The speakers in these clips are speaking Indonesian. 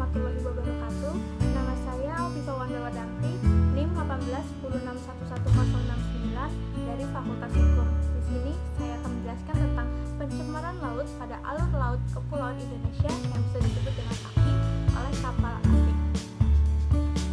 warahmatullahi wabarakatuh. Nama saya Alfifa Wandawadanti, NIM 18 1611069 dari Fakultas Hukum. Di sini saya akan menjelaskan tentang pencemaran laut pada alur laut kepulauan Indonesia yang bisa disebut dengan AKI oleh kapal asing.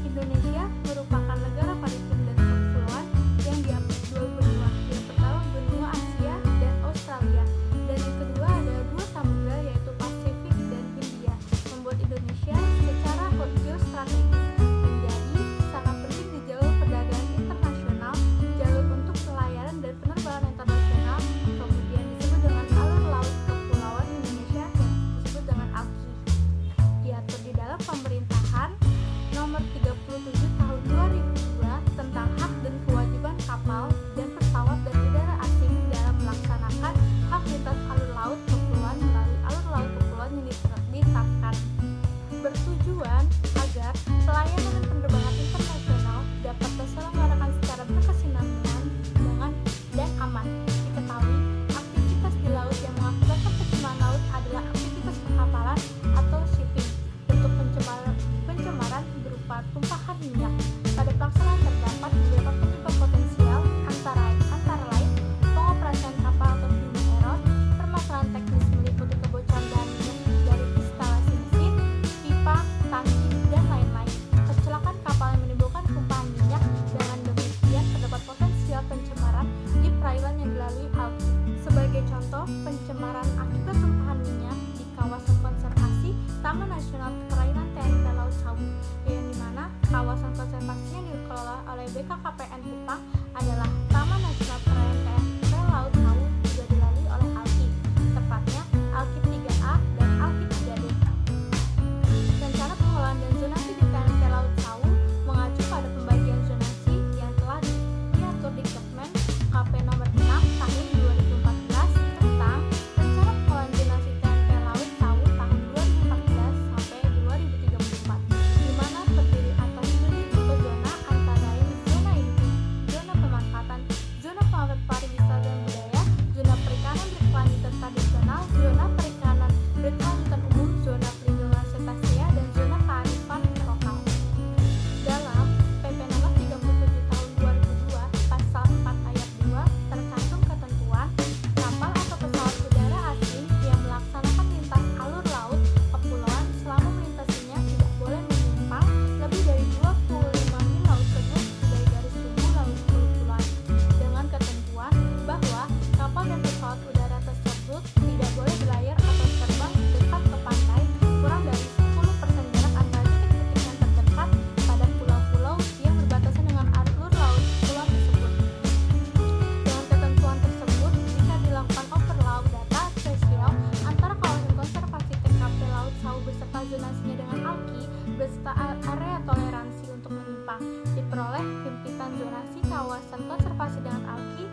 Indonesia merupakan negara maritim dan kepulauan yang diapit dua benua. Yang pertama benua Asia dan Australia, dan yang kedua ada dua samudra yaitu Pasifik dan Hindia, membuat Indonesia secara geostrategis menjadi sangat penting di jalur perdagangan internasional, jalur untuk pelayaran dan penerbangan internasional. Kemudian disebut dengan alur laut kepulauan Indonesia yang disebut dengan ALKI. Diatur di dalam Pemerintahan Nomor 37 Tahun 2002 tentang hak dan kewajiban kapal dan pesawat dan udara asing dalam melaksanakan hak lintas alur laut kepulauan melalui alur laut kepulauan yang ditetapkan, bertujuan agar pelayanan dan penerbangan internasional dapat terselenggarakan secara berkesinambungan dan aman. Diketahui, aktivitas di laut yang mengakibatkan pencemaran laut adalah aktivitas perkapalan atau shipping. Untuk pencemaran berupa tumpahan minyak. Pada pelaksanaan terdapat beberapa penyebab potensial antara lain pengoperasian kapal atau human error, permasalahan teknis meliputi kebocoran bahan minyak dari instalasi mesin, pipa, tangki, dan lain-lain. Kecelakaan kapal yang menimbulkan tumpahan minyak. Dengan demikian terdapat potensial pencemaran di perairan yang dilalui ALKI. Sebagai contoh, pencemaran akibat tumpahan minyak di kawasan konservasi Taman Nasional Perairan TNP Laut Sawu, yang dimana kawasan konservasi yang dikelola oleh BKKPN Kupang adalah Taman Nasional Perairan TNP Laut Sawu, juga dilalui oleh ALKI, tepatnya ALKI 3A dan ALKI 3D. Rencana pengelolaan dan zonasi di TNP Laut Sawu mengacu pada pembagian zonasi yang telah diatur di Kepmen KP nomor 6 tahun 2014 tentang rencana pengelolaan zonasi TNP Laut Sawu tahun 2014 sampai 2034, di mana terdiri atas 7 tipe zona antara lain zona inti, zona pemanfaatan, zona pariwisata dan budaya, zona perikanan berkelanjutan tradisional, zona perikanan berkelanjutan umum, zona pelindungan cetacea, dan zona kearifan lokal. Dalam PP nomor 37 tahun 2002 pasal 4 ayat 2 tercantum ketentuan kapal atau pesawat udara asing yang melaksanakan lintas alur laut kepulauan selama melintasinya tidak boleh menyimpang lebih dari 25 mil laut tersebut dari garis tumbuh laut kepulauan, dengan ketentuan bahwa kapal dan pesawat udara tersebut tidak boleh berlayar atau terbang dekat ke pantai kurang dari 10% jarak antara titik-titik yang terdekat pada pulau-pulau yang berbatasan dengan alur laut kepulauan tersebut. Dengan ketentuan tersebut, jika dilakukan overlap data spesial antara kawasan konservasi TKP Laut Sawu beserta zonasinya dengan ALKI beserta area toleransi untuk menyimpang, diperoleh himpitan zonasi kawasan konservasi dengan ALKI,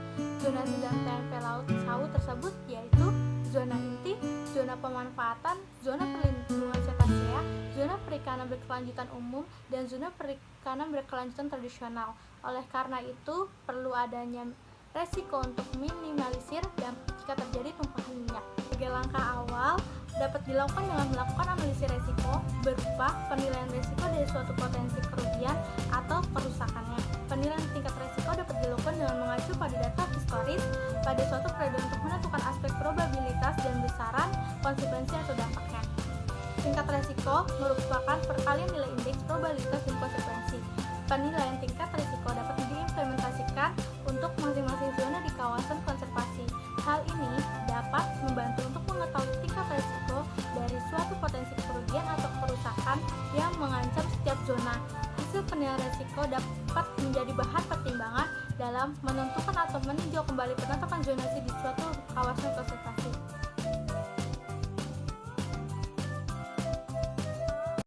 zonasi dan TNP Laut Sawu tersebut yaitu zona inti, zona pemanfaatan, zona perlindungan cetacea, zona perikanan berkelanjutan umum, dan zona perikanan berkelanjutan tradisional. Oleh karena itu, perlu adanya resiko untuk minimalisir dampak jika terjadi tumpahan minyak. Sebagai langkah awal, dapat dilakukan dengan melakukan analisis resiko berupa penilaian resiko dari suatu potensi kerugian atau kerusakannya. Penilaian tingkat resiko dapat dilakukan dengan mengacu pada data historis pada suatu periode untuk menentukan aspek probabilitas dan besaran konsekuensi atau dampaknya. Tingkat resiko merupakan perkalian nilai indeks probabilitas dan konsekuensi. Penilaian tingkat resiko dapat diimplementasikan untuk masing-masing zona di kawasan konservasi. Hal ini dapat membantu untuk mengetahui tingkat resiko dari suatu potensi kerugian atau kerusakan yang mengancam setiap zona. Hasil penilaian resiko dapat menjadi bahan pertimbangan dalam menentukan atau meninjau kembali penetapan zonasi di suatu kawasan konservasi.